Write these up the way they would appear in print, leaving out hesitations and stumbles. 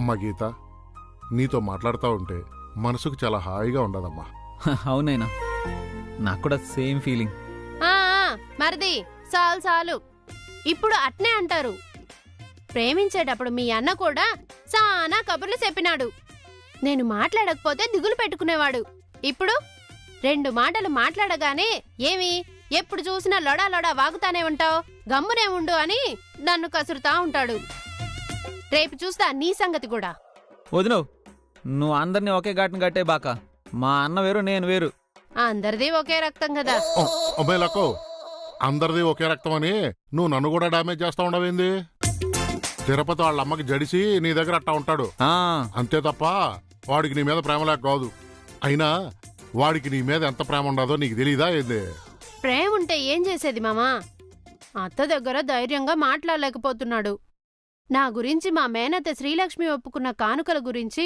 అమ్మా గీత, నీతో మాట్లాడుతూ ఉంటే మనసుకు చాలా హాయిగా ఉండదమ్మా. అవునైనా, నాకు కూడా సేమ్ ఫీలింగ్. మరిది చాలు చాలు, ఇప్పుడు అట్నే అంటారు. ప్రేమించేటప్పుడు మీ అన్న కూడా చాలా కబుర్లు చెప్పినాడు. నేను మాట్లాడకపోతే దిగులు పెట్టుకునేవాడు. ఇప్పుడు 2 మాటలు మాట్లాడగానే ఏమి ఎప్పుడు చూసినా లొడా లొడా వాగుతానే ఉంటావు, గమ్మునే ఉండు అని నన్ను కసురుతా ఉంటాడు. రేపు చూస్తా నీ సంగతి కూడా. వదినవు, నువ్వు అందరినీ ఒకే ఘాటును కట్టే బాక. మా అన్న వేరు, నేను వేరు. అందరిది ఒకే రక్తం కదా. అమ్మాయి లక్కో, అందరిది ఒకే రక్తం అని నువ్వు నన్ను కూడా డామేజ్ చేస్తా ఉండవేంది? తిరుపతి వాళ్ళ అమ్మకి జడిసి నీ దగ్గర అట్టా ఉంటాడు అంతే తప్ప వాడికి నీ మీద ప్రేమ లేక కాదు. అయినా వాడికి నీ మీద ఎంత ప్రేమ ఉండదో నీకు తెలీదా ఏంది? ప్రేమ ఉంటే ఏం చేసేది మామా? అత్త దగ్గర ధైర్యంగా మాట్లాడలేకపోతున్నాడు. నా గురించి మా మేనత్త శ్రీలక్ష్మి ఒప్పుకున్న కానుకల గురించి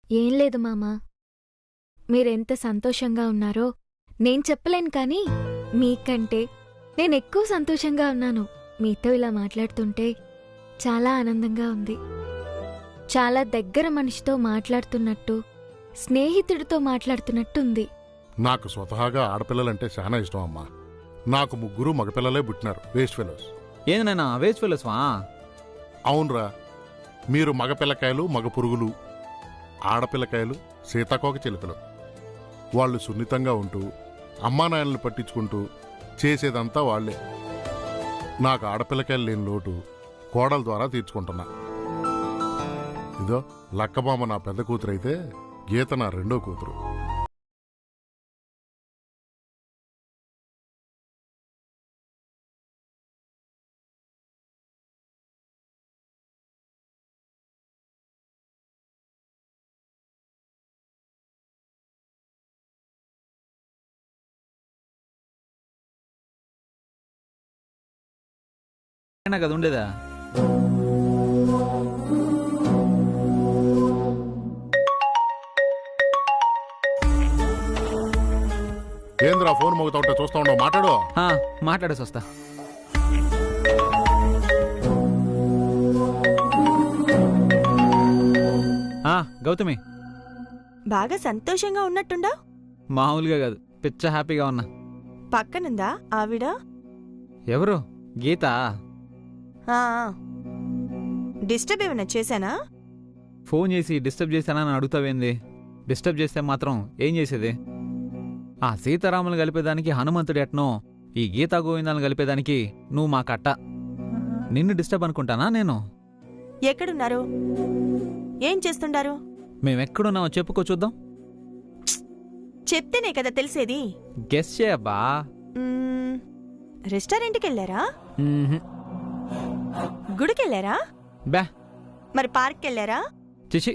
ఏం లేదు మామా, మీరెంత సంతోషంగా ఉన్నారో నేను చెప్పలేను, కానీ మీకంటే నేనెక్కువ సంతోషంగా ఉన్నాను. మీతో ఇలా మాట్లాడుతుంటే చాలా ఆనందంగా ఉంది. చాలా దగ్గర మనిషితో మాట్లాడుతున్నట్టు, స్నేహితుడితో మాట్లాడుతున్నట్టు ఉంది. నాకు స్వతహాగా ఆడపిల్లలంటే చాలా ఇష్టం అమ్మా. నాకు 3 మగపిల్లలే పుట్టినారు, వేస్ట్ ఫెలోస్. ఏంది నాయనా వేస్ట్ ఫెలోస్వా? అవునరా, మీరు మగపిల్లకాయలు మగ పురుగులు, ఆడపిల్లకాయలు సీతాకోక చిలుకలు. వాళ్ళు సున్నితంగా ఉంటూ అమ్మానాయనల్ని పట్టించుకుంటూ చేసేదంతా వాళ్లే. నాకు ఆడపిల్లకాయలు లేని లోటు కోడల ద్వారా తీర్చుకుంటున్నా. ఇదో లక్కబామ నా పెద్ద కూతురైతే గీత నా రెండో కూతురు. కదా ఉండేదా? ఏంద్రా ఫోన్ మోగుతా ఉంటే చూస్తా ఉండవు, మాట్లాడు. మాట్లాడేసి వస్తా. గౌతమి, బాగా సంతోషంగా ఉన్నట్టుండా? మామూలుగా కాదు, పిచ్చ హ్యాపీగా ఉన్నా. పక్కనుందా ఆవిడ? ఎవరు? గీత. డిస్టర్బ్ ఏమైనా చేశానా? ఫోన్ చేసి డిస్టర్బ్ చేశానని అడుగుతావేంది? డిస్టర్బ్ చేస్తే మాత్రం ఏం చేసేది? ఆ సీతారాములు కలిపేదానికి హనుమంతుడు ఎట్నో, ఈ గీతా గోవిందాలను కలిపేదానికి నువ్వు మా కట్ట. నిన్ను డిస్టర్బ్ అనుకుంటానా నేను? ఎక్కడున్నారు? ఏం చేస్తుండారు? మేమెక్కడున్నామో చెప్పుకో చూద్దాం. చెప్తేనే కదా తెలిసేది. గెస్ చేయబ్బా. రెస్టారెంట్కి వెళ్ళారా? గుడికెళ్ళారా? బా. మరి పార్క్కి వెళ్ళారా? చిచి,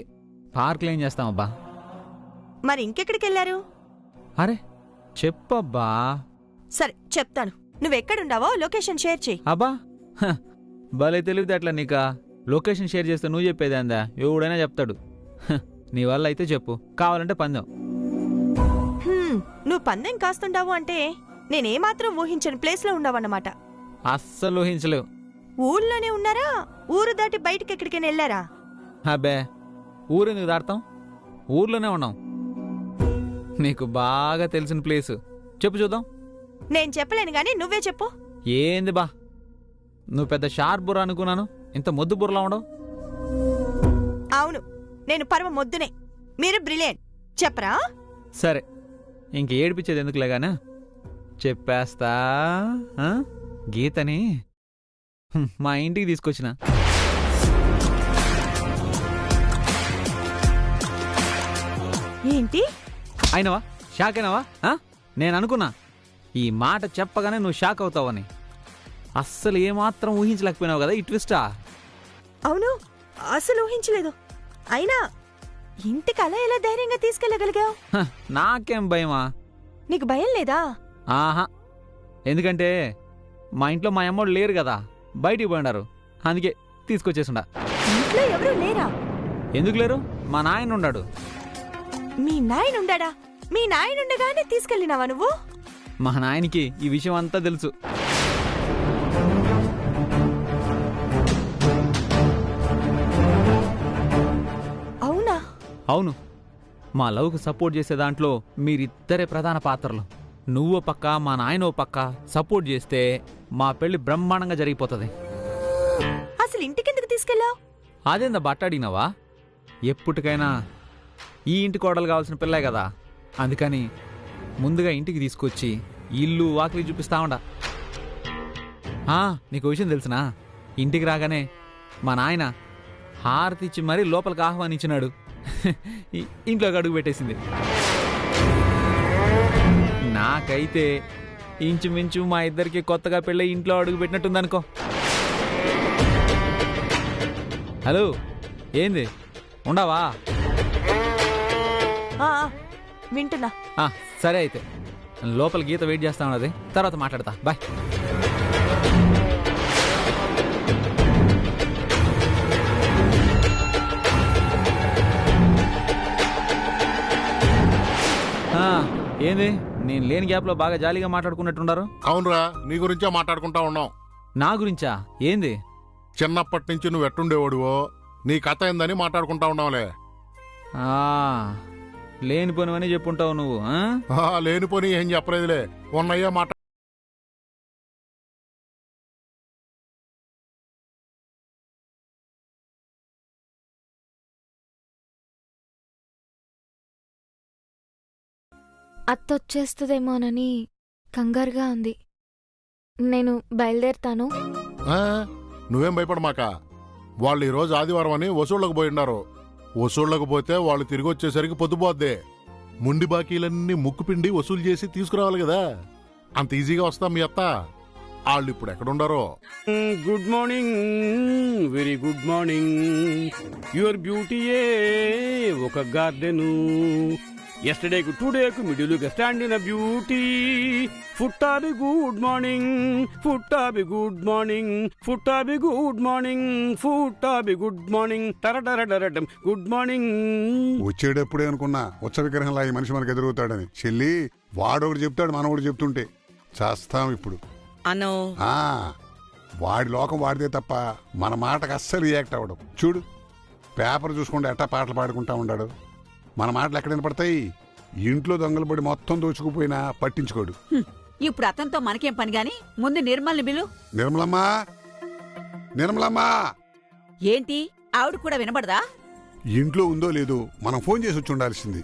పార్క్లో ఏం చేస్తామబ్బా. మరి ఇంకెక్కడికి వెళ్ళారు? అరే చెప్పబ్బా. సరే చెప్తాను, నువ్వెక్కడుండావో లొకేషన్ షేర్ చెయ్యి. అబ్బా, భలే తెలివితే అట్లా నీకా. లొకేషన్ షేర్ చేస్తే నువ్వు చెప్పేది అందా? ఎవడైనా చెప్తాడు. నీ వల్ల అయితే చెప్పు, కావాలంటే పందెం. నువ్వు పందెం కాస్తుండావు అంటే నేనేమాత్రం ఊహించని ప్లేస్లో ఉండవన్నమాట. అస్సలు ఊహించలేవు. ఊర్లోనే ఉన్నారా? ఊరు దాటి బయటికి ఎక్కడికైనా వెళ్ళారా? అబ్బే, ఊరెందుకు దాడతాం, ఊర్లోనే ఉన్నాం. నీకు బాగా తెలిసిన ప్లేసు చెప్పు చూద్దాం. నేను చెప్పలేను గాని నువ్వే చెప్పు. ఏంది బా, నువ్వు పెద్ద షార్ప్ బుర్ర అనుకున్నాను, ఇంత మొద్దు బుర్రలా ఉండవు. అవును, నేను పరమ మొద్దునే, మీరు బ్రిలియంట్. చెప్పరా? సరే, ఇంక ఏడిపించేది ఎందుకులేగానా చెప్పేస్తా. ఆ? గీతని మా ఇంటికి తీసుకొచ్చిన. ఏంటి? అయినవా? షాక్ అయినవా? నేను అనుకున్నా ఈ మాట చెప్పగానే నువ్వు షాక్ అవుతావని. అస్సలు ఏమాత్రం ఊహించలేకపోయినావు కదా ఈ ట్విస్టా. అవును, అసలు ఊహించలేదు. అయినా ఇంటికి అలా ఎలా ధైర్యంగా తీసుకెళ్ళగలిగావు? నాకేం భయమా? నీకు భయం లేదా? ఆహా, ఎందుకంటే మా ఇంట్లో మా అమ్మోడు లేరు కదా, బయటికి పోయినారు. అందుకే తీసుకొచ్చేసిండా. ఇంట్లో ఎవరూ లేరా? ఎందుకు లేరు? మా నాయన ఉన్నాడు. మీ నాయనుండా? మీ నాయనుండగానే తీసుకెళ్ళినావా నువ్వు? మా నాయనికి ఈ విషయం అంతా తెలుసు. అవునా? అవును, మా లవ్కు సపోర్ట్ చేసే దాంట్లో మీరిద్దరే ప్రధాన పాత్రలు. నువ్వో పక్క మా నాయనో పక్క సపోర్ట్ చేస్తే మా పెళ్లి బ్రహ్మాండంగా జరిగిపోతుంది. అసలు ఇంటికెందుకు తీసుకెళ్ళావు? అదేందా బట్టాడినావా? ఎప్పటికైనా ఈ ఇంటి కోడలు కావాల్సిన పిల్లే కదా, అందుకని ముందుగా ఇంటికి తీసుకొచ్చి ఇల్లు వాకిలి చూపిస్తా ఉండా. నీకు విషయం తెలుసునా? ఇంటికి రాగానే మా నాయన హారతి ఇచ్చి మరీ లోపలికి ఆహ్వానించినాడు. ఇంట్లోకి అడుగు పెట్టేసింది. నాకైతే ఇంచుమించు మా ఇద్దరికి కొత్తగా పెళ్ళి ఇంట్లో అడుగు పెట్టినట్టుందనుకో. హలో, ఏంది ఉండవా? వింటున్నా. సరే అయితే లోపల గీత వెయిట్ చేస్తా ఉన్నది, తర్వాత మాట్లాడతా. బాయ్. ఏంది నేను లేని గ్యాప్లో బాగా జాలీగా మాట్లాడుకున్నట్టున్నారు? అవునరా, నీ గురించే మాట్లాడుకుంటా ఉన్నాం. నా గురించా? ఏంది? చిన్నప్పటి నుంచి నువ్వు ఎట్టుండేవాడువో, నీ కథ ఏందని మాట్లాడుకుంటా ఉన్నావులే. లేనిపోనివని చెప్పుంటావు నువ్వు. లేనిపోని ఏం చెప్పలేదులే, ఉన్నయ్యే మాట. అత్తొచ్చేస్తుందేమోనని కంగారుగా ఉంది. నేను బయలుదేరుతాను. నువ్వేం భయపడమాక. వాళ్ళు ఈరోజు ఆదివారం అని వసూళ్లకు పోయిన్నారు. వసూళ్లకు పోతే వాళ్ళు తిరిగి వచ్చేసరికి పొద్దుపోద్దే. ముండి బాకీలన్నీ ముక్కుపిండి వసూలు చేసి తీసుకురావాలి కదా. అంత ఈజీగా వస్తా మీ అత్త? వాళ్ళు ఇప్పుడు ఎక్కడుండారో. Good morning, very good morning. Your బ్యూటీయే ఒక గార్డెను. ఎస్టర్డేకు టుడేకు మిడిలుగా స్టాండ్ ఇన్ బ్యూటీ. ఫుట్టాబి గుడ్ మార్నింగ్, ఫుట్టాబి గుడ్ మార్నింగ్, ఫుట్టాబి గుడ్ మార్నింగ్, ఫుట్టాబి గుడ్ మార్నింగ్, టరటరటరటం గుడ్ మార్నింగ్. వచ్చేటప్పుడే అనుకున్నా ఉత్స విగ్రహంలా ఈ మనిషి మనకు ఎదురవుతాడని. చెల్లి వాడొకటి చెప్తాడు, మనొకటి చెప్తుంటే చేస్తాం ఇప్పుడు. అన్నో వాడి లోకం వాడితే తప్ప మన మాటకు అస్సలు రియాక్ట్ అవ్వడం. చూడు, పేపర్ చూసుకుంటే ఎట్టా పాటలు పాడుకుంటా ఉన్నాడు. మన మాటలు ఎక్కడ వినపడతాయి? ఇంట్లో దొంగలు పడి మొత్తం దోచుకుపోయినా పట్టించుకోడు. ఇప్పుడు అతనితో మనకేం పని గాని, ముందు నిర్మల్ని బిలు. నిర్మలమ్మా, నిర్మలమ్మా. ఏంటి ఆవిడ కూడా వినబడదా? ఇంట్లో ఉందో లేదో మనం ఫోన్ చేసి వచ్చి ఉండాల్సింది.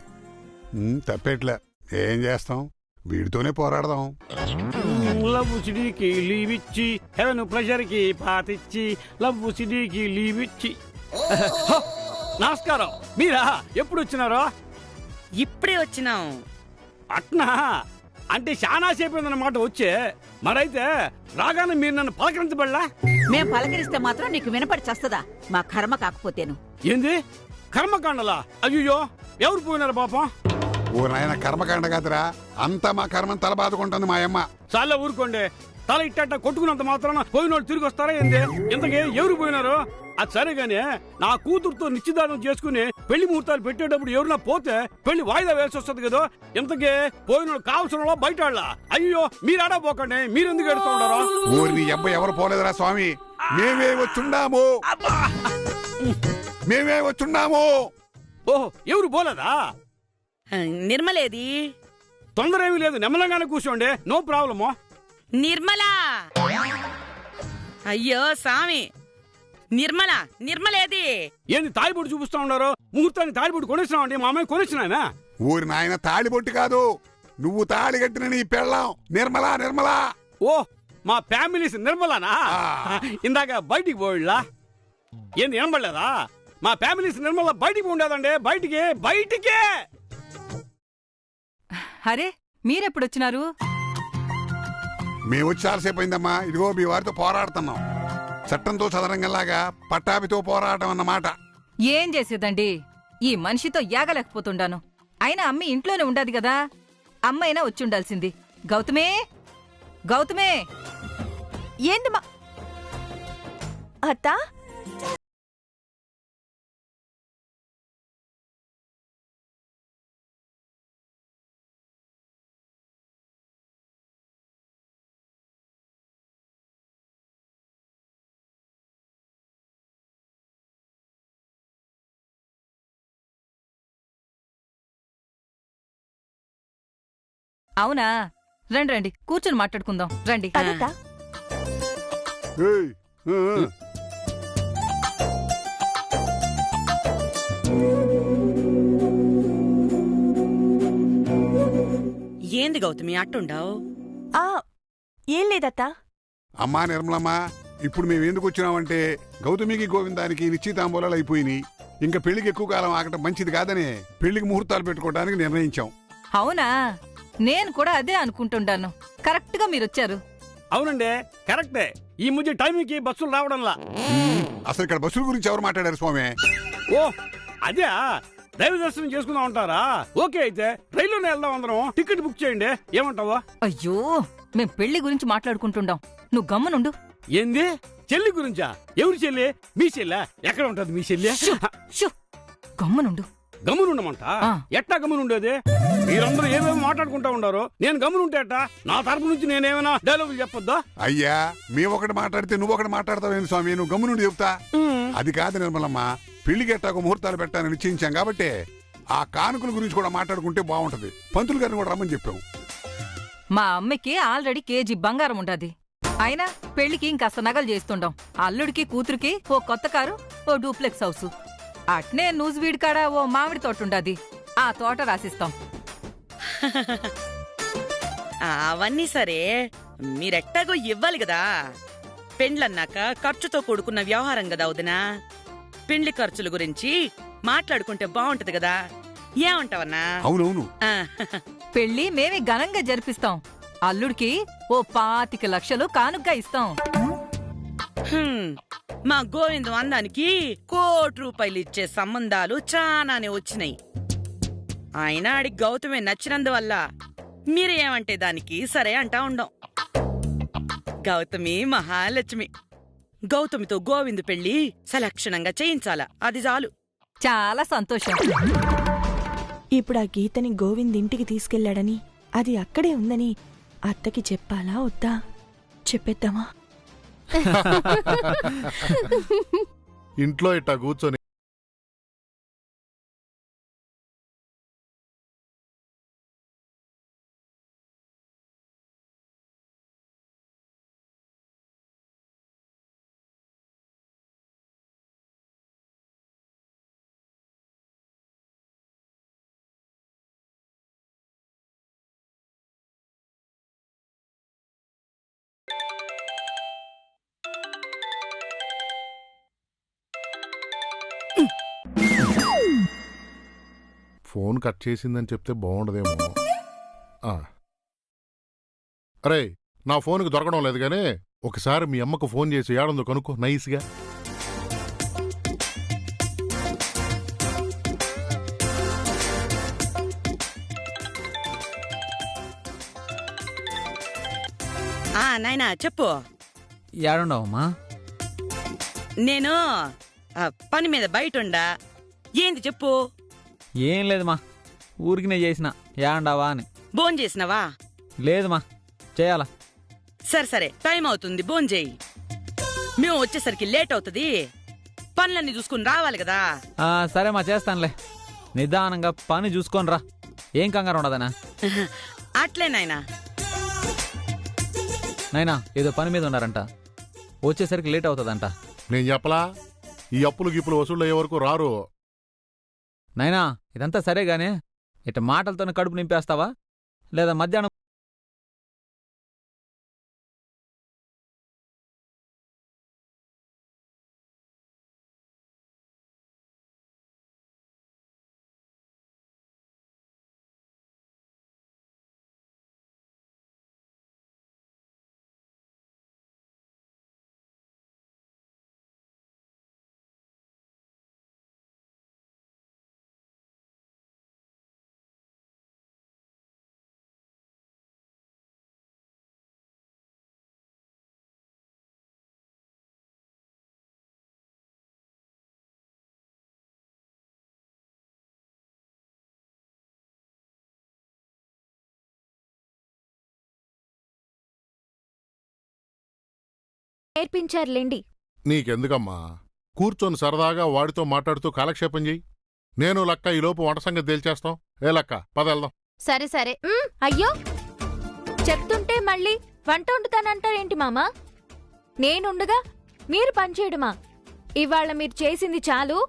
తప్పేట్లే, ఏం చేస్తాం, వీడితోనే పోరాడదాం. లవ్ సిడీకి లీవ్ ఇచ్చి, హెవెన్ ప్రెషర్ కి పాతిచ్చి, లవ్ సిడీకి లీవ్ ఇచ్చి. నమస్కారం, మీరా? ఎప్పుడు వచ్చినారో? ఇప్పుడే వచ్చినాం. అట్నా? అంటే చాలా సేపు అన్నమాట వచ్చే. మరైతే రాగానే మీరు నన్ను పలకరించబడలా? మేం పలకరిస్తే మాత్రం నీకు వినపడి చస్తదా? మా కర్మ కాకపోతేను. ఏంది కర్మకాండలా? అయ్యో, ఎవరు పోయినారు పాపం? ఓ నాయన, కర్మకాండ కాదురా, అంతా మా కర్మను తల బాదుకుంటుంది మా అమ్మ. చాలా ఊరుకోండి. తల ఇట్ట కొట్టుకున్నంత మాత్రాన పోయినోళ్ళు తిరిగి వస్తారా ఏంది? ఇంతకే ఎవరు పోయినారు? అది సరేగానే, నా కూతురుతో నిశ్చితార్థం చేసుకుని పెళ్లి ముహూర్తాలు పెట్టేటప్పుడు ఎవరున్నా పోతే పెళ్లి వాయిదా వేసి వస్తుంది కదా. ఇంతకే పోయిన కావాల్సిన బయట. అయ్యో, మీరాడా పోకండి, మీరెందుకు ఎడుతూ ఉండరు? ఊరి అబ్బాయి ఎవరు పోలేదురా స్వామి, మేమే వచ్చుండాము, మేమే వచ్చుండాము. ఓహో, ఎవరు పోలేదా? నిర్మలేది? తొందర ఏమీ లేదు, నెమ్మలంగానే కూర్చోండి, నో ప్రాబ్లము. నిర్మలా! అయ్యో సామి, నిర్మలేది? ఏంది తాలిబొట్టు చూపిస్తా ఉన్నారు? ముహూర్తాన్ని తాలిబొట్టు కొనేసినామండి, మా అమ్మాయి కొనేసినానా? ఊరి నాయన తాళిబొట్టు కాదు, నువ్వు తాళి కట్టిన నీ పెళ్ళాం నిర్మలా నిర్మలా. ఓ మా ఫ్యామిలీస్ నిర్మలానా? ఇందాక బయటికి పోయిళ్ళా ఏంది వినబడలేదా? మా ఫ్యామిలీస్ నిర్మల బయటికి ఉండేదండి. బయటికి బయటికే. అరే మీరెప్పుడొచ్చినారు? మేము వచ్చి చాలాసేపు అయిందమ్మా. ఇదిగో మీ వారితో పోరాడుతున్నాం. చట్టంతో చదరంగంలాగా పట్టాభితో పోరాటం అన్నమాట. ఏం చేసేదండి, ఈ మనిషితో యాగలేకపోతుండాను. అయినా అమ్మ ఇంట్లోనే ఉండదు కదా, అమ్మైనా వచ్చుండాల్సింది. గౌతమే గౌతమే. ఏంది మా అత్తా? అవునా, రండి రండి కూర్చుని మాట్లాడుకుందాం రండి. అదత్తా ఏయ్, ఏంది గౌతమి అట్టుండావు? ఆ ఏం లేదత్తా. అమ్మా నిర్మలమ్మ, ఇప్పుడు మేము ఎందుకు వచ్చినామంటే గౌతమికి గోవిందానికి నిశ్చితాంబూలాలు అయిపోయినాయి. ఇంకా పెళ్లికి ఎక్కువ కాలం ఆగటం మంచిది కాదనే పెళ్లికి ముహూర్తాలు పెట్టుకోవడానికి నిర్ణయించాం. అవునా, నేను కూడా అదే అనుకుంటుండాను. కరెక్ట్ గా మీరొచ్చారు. అవునండి కరెక్టే. ఈ మధ్య టైంకి బస్సులు రావడంలా. అసలు ఇక్కడ బస్సుల గురించి ఎవరు మాట్లాడారు స్వామి? ఓ అదే దైవ దర్శనం చేసుకుందాం అంటారా? ఓకే అయితే రైల్లోనే వెళ్దాం అందరం. టికెట్ బుక్ చేయండి. ఏమంటావా? అయ్యో, మేం పెళ్లి గురించి మాట్లాడుకుంటుండాం, నువ్వు గమ్మునుండు. ఏంది చెల్లి గురించా? ఎవరి చెల్లి? మీ చెల్లె? ఎక్కడ ఉంటది మీ చెల్లి? షూ, గమ్మునుండు. గమ్మునుండమంట? ఆ. ఎట్టా గమ్మునుండేది? మీరందరూ ఏమేమి మాట్లాడుకుంటా ఉండారు. నేను గమ్మునుంటే ఎట్టా? నా తరపు నుంచి నేనేమైనా డైలాగులు చెప్పొద్దా? అయ్యా, మేము ఒకటి మాట్లాడితే నువ్వు ఒకటి మాట్లాడతావేంటి స్వామి? నువ్వు గమ్మునుండి చెప్తా. అది కాదు నిర్మలమ్మ, పెళ్లికి ఎట్టాకు ముహూర్తాలు పెట్టాలని నిశ్చయించాం కాబట్టి ఆ కానుకల గురించి కూడా మాట్లాడుకుంటే బాగుంటది. పంతులు గారిని కూడా రమ్మని చెప్పాము. మా అమ్మకి ఆల్రెడీ కేజీ బంగారం ఉండది. అయినా పెళ్లికి ఇంకాస్త నగలు చేస్తుండం. అల్లుడికి కూతురికి ఓ కొత్త కారు, ఓ డూప్లెక్స్ హౌస్. అట్నే నూజు వీడికాడ ఓ మామిడి తోట ఉండది, ఆ తోట రాసిస్తాం. అవన్నీ సరే, మీరెట్టాగో ఇవ్వాలి కదా. పెండ్లన్నాక ఖర్చుతో కూడుకున్న వ్యవహారం కదా వదినా. పెండ్లి ఖర్చుల గురించి మాట్లాడుకుంటే బాగుంటది కదా. ఏమంటావన్నా? అవునవును. ఆ, పెళ్లి మేమే ఘనంగా జరిపిస్తాం. అల్లుడికి ఓ 25 లక్షలు కానుగ్గా ఇస్తాం. మా గోవిందం అందానికి ₹1 కోటి ఇచ్చే సంబంధాలు చానానే వచ్చినాయి. అయినా ఆడికి గౌతమే నచ్చినందువల్ల మీరేమంటే దానికి సరే అంటా ఉండం. గౌతమి మహాలక్ష్మి. గౌతమితో గోవిందు పెళ్లి సలక్షణంగా చేయించాలా, అది చాలు. చాలా సంతోషం. ఇప్పుడు ఆ గీతని గోవింద్ ఇంటికి తీసుకెళ్లాడని, అది అక్కడే ఉందని అత్తకి చెప్పాలా వద్దా? చెప్పేద్దామా? ఇంట్లో ఇట్టా కూర్చొని ఫోన్ కట్ చేసిందని చెప్తే బాగుండదేమో. అరే, నా ఫోన్కి దొరకడం లేదు కానీ ఒకసారి మీ అమ్మకు ఫోన్ చేసి ఏడుందో కనుక్కో నైస్గా. నాయనా చెప్పు. ఏడుండవమ్మా? నేను పని మీద బయటుండా. ఏంది చెప్పు. ఏం లేదుమా, ఊరికినే చేసిన ఏడండావా అని. భోన్ చేసినవా? లేదుమా, చేయాలా. సరే సరే, టైం అవుతుంది, భోన్ చేయి. మేము వచ్చేసరికి లేట్ అవుతుంది, పనులన్నీ చూసుకుని రావాలి కదా. సరేమా, చేస్తానులే. నిదానంగా పని చూసుకొని రా, ఏం కంగారు ఉండదనా. అట్లే నాయనా. నైనా ఏదో పని మీద ఉన్నారంట, వచ్చేసరికి లేట్ అవుతుందంట. నేను చెప్పలా, ఈ అప్పులు గిప్పులు వసూళ్ళు అయ్యే వరకు రారు. నైనా ఇదంతా సరేగానే, ఇట మాటలతోనే కడుపు నింపేస్తావా? లేదా మధ్యాహ్నం నేర్పించారులేండి. నీకెందుకమ్మా, కూర్చొని సరదాగా వాడితో మాట్లాడుతూ కాలక్షేపం చెయ్యి. నేను లక్క ఈలోపు వంట సంగతి తేల్చేస్తాం. ఏ లక్క, పదెళ్దాం. సరే సరే. అయ్యో, చెప్తుంటే మళ్ళీ వంట వండుతానంటారేంటి మామా? నేనుండగా మీరు పనిచేయడమా? ఇవాళ మీరు చేసింది చాలు.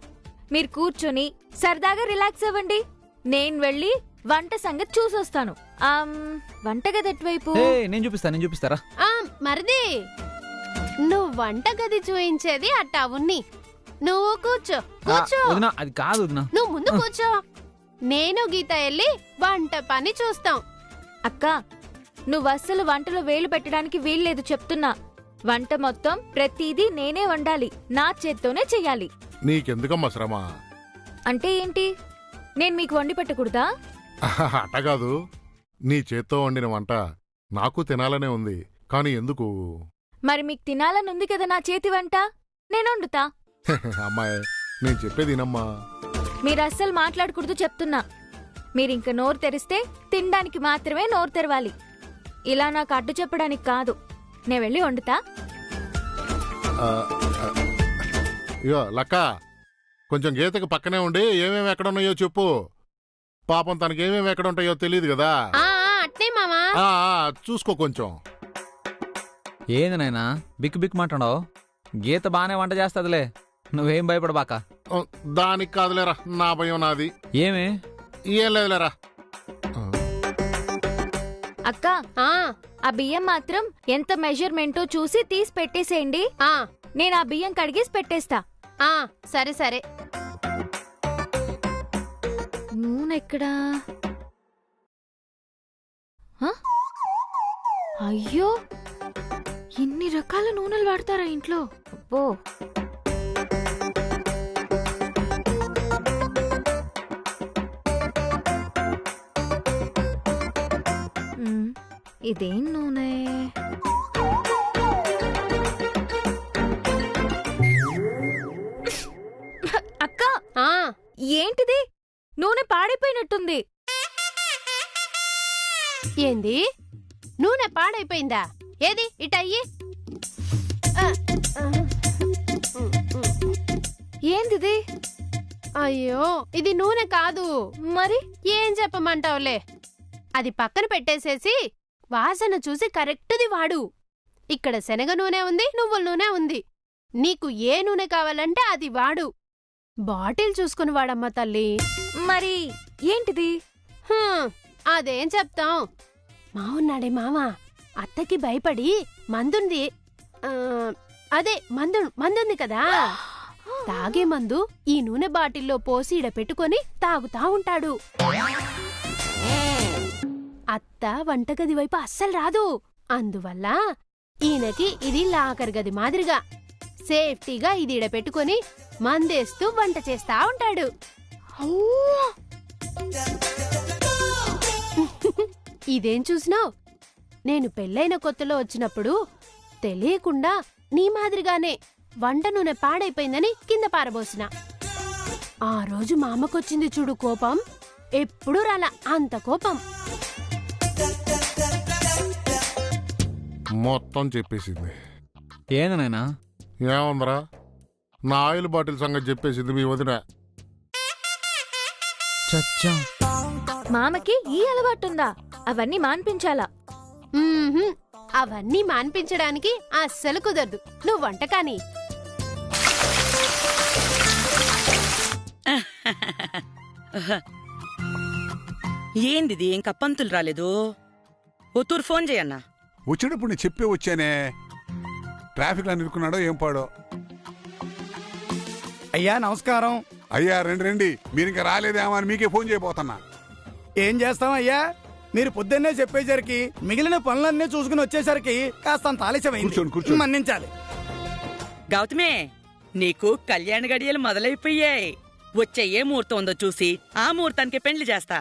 మీరు కూర్చొని సరదాగా రిలాక్స్ అవ్వండి. నేను వెళ్ళి వంట సంగతి చూసొస్తాను. వంటగది ఎటువైపు? నేను చూపిస్తారా? మరిది, నువ్వు వంటగది చూయించేది అట్టా ఉన్ని. నువ్వు కూర్చో కూర్చో. వదినా, అది కాదు వదినా. నువ్వు ముందు కూర్చో. నేను గీత వెళ్ళి వంట పని చూస్తాం. అక్క, నువ్వు అస్సలు వంటలో వేలు పెట్టడానికి వీల్లేదు చెప్తున్నా. వంట మొత్తం ప్రతిదీ నేనే వండాలి. నా చేత్తోనే చెయ్యాలి. నీకెందుకమ్మా శ్రమ? అంటే ఏంటి? నేను మీకు వండి పెట్టకూడదా? అట్టగాదు, నీ చేత్తో వండిన వంట నాకు తినాలనే ఉంది. కాని ఎందుకు? మరి మీకు తినాలనుంది కదా నా చేతి వంట. నేను వండుతా. అమ్మాయి, నేను చెప్పేది వినమ్మా. మీరు అస్సలు మాట్లాడకూడదు చెప్తున్నా. మీరింక నోరు తెరిస్తే తినడానికి మాత్రమే నోరు తెరవాలి. ఇలా నాకు అడ్డు చెప్పడానికి కాదు. నేను వెళ్ళి వండుతా. ఇగో లక్క, కొంచెం గీతకు పక్కనే ఉండి ఏమేమి ఎక్కడున్నాయో చెప్పు. పాపం తనకేమేమి ఎక్కడుంటాయో తెలియదు కదా. అట్నే మామా. చూసుకో కొంచెం. ఏంది నాయనా బిక్కు బిక్కు మాట్లాడావు? గీత బానే వంట చేస్తదిలే, నువ్వేం భయపడబాక. దానికి కాదులేరా, నా భయం నాది. ఏమి? ఏం లేదులేరా. అక్క, ఆ బియ్యం మాత్రం ఎంత మెజర్మెంటో చూసి తీసి పెట్టేసేయండి. నేను ఆ బియ్యం కడిగేసి పెట్టేస్తా. సరే సరే. నూనెక్కడా? అయ్యో, ఇన్ని రకాల నూనెలు వాడతారా ఇంట్లో? అబ్బో. ఇదేం నూనె? అక్క, ఏంటిది? నూనె పాడైపోయినట్టుంది. ఏంది? నూనె పాడైపోయిందా? ఏది ఇటయ్యి. ఏందిది? అయ్యో, ఇది నూనె కాదు. మరి ఏం చెప్పమంటావులే. అది పక్కన పెట్టేసేసి వాసన చూసి కరెక్ట్ది వాడు. ఇక్కడ శనగ నూనె ఉంది, నువ్వుల నూనె ఉంది. నీకు ఏ నూనె కావాలంటే అది వాడు. బాటిల్ చూసుకుని వాడమ్మా తల్లి. మరి ఏంటిది? అదేం చెప్తాం. మావున్నాడే మావా, అత్తకి భయపడి మందుంది. అదే మందుంది కదా, తాగే మందు ఈ నూనె బాటిల్లో పోసి ఇడ పెట్టుకొని తాగుతా ఉంటాడు. అత్త వంటగది వైపు అస్సలు రాదు. అందువల్ల ఈయనకి ఇది లాకర్ గది మాదిరిగా సేఫ్టీగా ఇది ఇడ పెట్టుకొని మందేస్తూ వంట చేస్తా ఉంటాడు. ఇదేం చూసినావ్? నేను పెళ్ళైన కొత్తలో వచ్చినప్పుడు తెలియకుండా నీ మాదిరిగానే వంట నూనె పాడైపోయిందని కింద పారబోసిన. ఆ రోజు మా అమ్మకొచ్చింది చూడు కోపం, ఎప్పుడూ రాలా అంత కోపం. మొత్తం చెప్పేసింది. ఏంది నాయనా? ఏముందరా, నా ఆయిల్ బాటిల్ సంగతి చెప్పేసింది మీ వదిన. చచ్చా, మామకి ఈ అలవాటుందా? అవన్నీ మాన్పించాలా? అవన్నీ మాన్పించడానికి అస్సలు కుదరదు. నువ్వు వంట కాని. ఏందిది ఇంకా పంతులు రాలేదు? ఒత్తూరు ఫోన్ చేయన్నా. వచ్చేటప్పుడు నేను చెప్పే వచ్చానే, ట్రాఫిక్ లో నిలుకున్నాడో ఏం పాడో. అయ్యా నమస్కారం. అయ్యా రండి రండి, మీరు ఇంకా రాలేదేమో అని మీకే ఫోన్ చేయబోతున్నా. ఏం చేస్తాం అయ్యా, మీరు పొద్దున్నే చెప్పేసరికి మిగిలిన పనులన్నీ చూసుకుని వచ్చేసరికి కాస్తంత ఆలస్యమైంది. కూర్చోండి, కూర్చోండి. మన్నించాలి. గౌతమే, నీకు కళ్యాణ గడియలు మొదలైపోయాయి. వచ్చే ఏ ముహూర్తం ఉందో చూసి ఆ ముహూర్తానికి పెళ్లి చేస్తా.